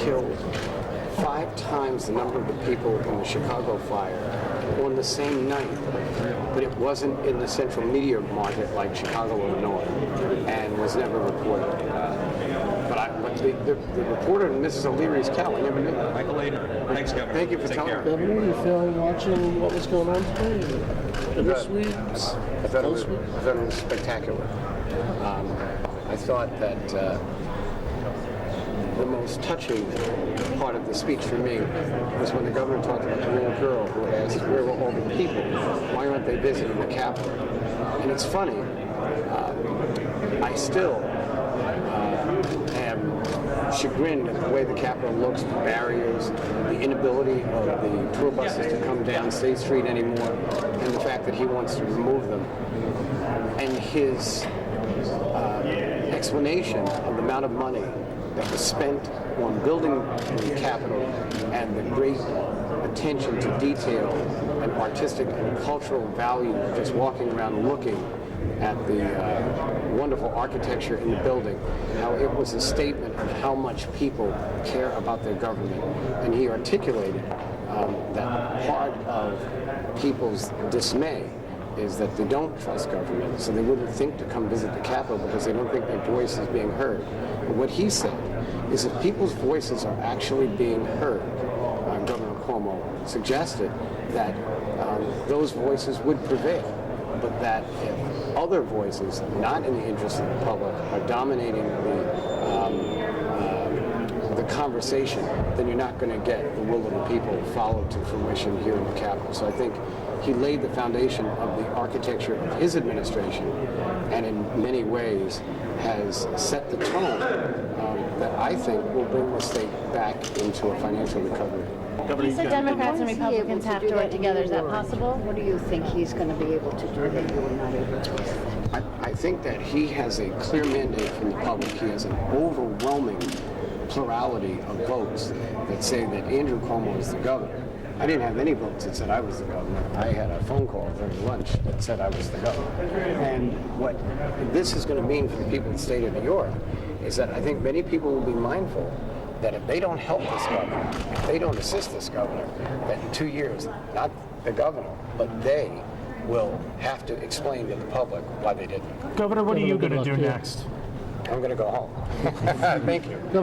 killed 5 times the number of the people in the Chicago fire on the same night, but it wasn't in the central media market like Chicago, Illinois, and was never reported. But the reporter in Mrs. O'Leary's cow, I never knew that. Michael Lader. Thanks, Governor. Thank you for telling me. Governor, you feeling watching what was going on today? Bittersweet? I thought it was spectacular. I thought that the most touching part of the speech for me was when the governor talked about the little girl who asked, where were all the people? Why aren't they visiting the Capitol? And it's funny, I still am chagrined at the way the Capitol looks, the barriers, the inability of the tour buses to come down State Street anymore, and the fact that he wants to remove them. And his explanation of the amount of money that was spent on building the Capitol and the great attention to detail and artistic and cultural value of just walking around looking at the wonderful architecture in the building, how it was a statement of how much people care about their government. And he articulated that part of people's dismay is that they don't trust government, so they wouldn't think to come visit the Capitol because they don't think their voice is being heard. But what he said is if people's voices are actually being heard, Governor Cuomo suggested that those voices would prevail, but that if other voices, not in the interest of the public, are dominating the conversation, then you're not going to get the will of the people followed to fruition here in the Capitol. So I think he laid the foundation of the architecture of his administration, and in many ways has set the tone that I think will bring the state back into a financial recovery. He said Democrats and Republicans have to work together. Is that possible? What do you think he's going to be able to do that you were not able to? I think that he has a clear mandate from the public. He has an overwhelming plurality of votes that say that Andrew Cuomo is the governor. I didn't have any votes that said I was the governor. I had a phone call during lunch that said I was the governor. And what this is going to mean for the people of the state of New York is that I think many people will be mindful that if they don't help this governor, if they don't assist this governor, that in 2 years, not the governor, but they will have to explain to the public why they didn't. Governor, what are you going to do next? I'm going to go home. Thank you. Governor,